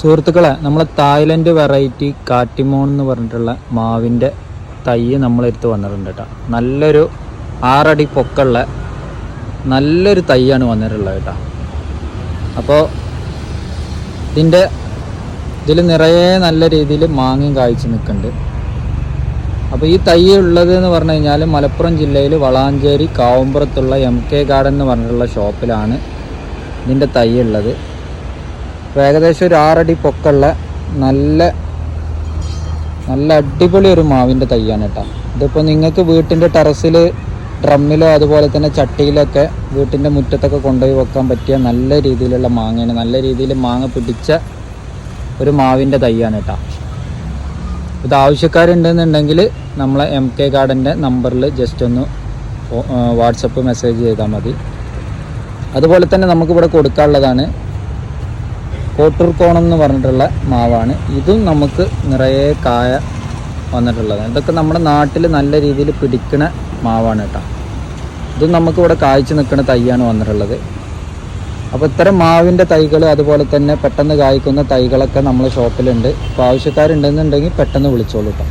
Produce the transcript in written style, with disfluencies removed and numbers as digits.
സുഹൃത്തുക്കളെ, നമ്മളെ Thailand variety കാറ്റിമോൺ എന്ന് പറഞ്ഞിട്ടുള്ള മാവിൻ്റെ തൈ നമ്മളെടുത്ത് വന്നിട്ടുണ്ട് കേട്ടോ. നല്ലൊരു 6 അടി പൊക്കമുള്ള നല്ലൊരു തൈയാണ് വന്നിട്ടുള്ളത് കേട്ടോ. അപ്പോൾ ഇതിൽ നിറയെ നല്ല രീതിയിൽ മാങ്ങയും കായ്ച്ച് നിൽക്കുന്നുണ്ട്. അപ്പോൾ ഈ തൈ ഉള്ളത് എന്ന് പറഞ്ഞു കഴിഞ്ഞാൽ മലപ്പുറം ജില്ലയിൽ വളാഞ്ചേരി കാവുമ്പുറത്തുള്ള MK ഗാർഡൻ എന്ന് പറഞ്ഞിട്ടുള്ള ഷോപ്പിലാണ് ഇതിൻ്റെ തൈ ഉള്ളത്. അപ്പോൾ ഏകദേശം ഒരു 6 അടി പൊക്കമുള്ള നല്ല അടിപൊളി ഒരു മാവിൻ്റെ തൈയാണ് കേട്ടോ. ഇതിപ്പോൾ നിങ്ങൾക്ക് വീട്ടിൻ്റെ ടെറസിൽ ഡ്രമ്മിലോ അതുപോലെ തന്നെ ചട്ടിയിലൊക്കെ വീട്ടിൻ്റെ മുറ്റത്തൊക്കെ കൊണ്ടുപോയി വെക്കാൻ പറ്റിയ നല്ല രീതിയിലുള്ള മാങ്ങയാണ്. നല്ല രീതിയിൽ മാങ്ങ പിടിച്ച ഒരു മാവിൻ്റെ തൈയാണ് കേട്ടോ. ഇത് ആവശ്യക്കാരുണ്ടെന്നുണ്ടെങ്കിൽ നമ്മളെ MK ഗാർഡൻ്റെ നമ്പറിൽ ജസ്റ്റ് ഒന്ന് വാട്സപ്പ് മെസ്സേജ് ചെയ്താൽ മതി. അതുപോലെ തന്നെ നമുക്കിവിടെ കൊടുക്കാനുള്ളതാണ് കോട്ടൂർക്കോണം എന്ന് പറഞ്ഞിട്ടുള്ള മാവാണ്. ഇതും നമുക്ക് നിറയെ കായ വന്നിട്ടുള്ളതാണ്. ഇതൊക്കെ നമ്മുടെ നാട്ടിൽ നല്ല രീതിയിൽ പിടിക്കുന്ന മാവാണ് കേട്ടോ. ഇതും നമുക്കിവിടെ കായ്ച്ച് നിൽക്കുന്ന തൈയാണ് വന്നിട്ടുള്ളത്. അപ്പോൾ ഇത്തരം മാവിൻ്റെ തൈകൾ അതുപോലെ തന്നെ പെട്ടെന്ന് കായ്ക്കുന്ന തൈകളൊക്കെ നമ്മളെ ഷോപ്പിലുണ്ട്. അപ്പോൾ ആവശ്യക്കാരുണ്ടെന്നുണ്ടെങ്കിൽ പെട്ടെന്ന് വിളിച്ചോളൂ കേട്ടോ.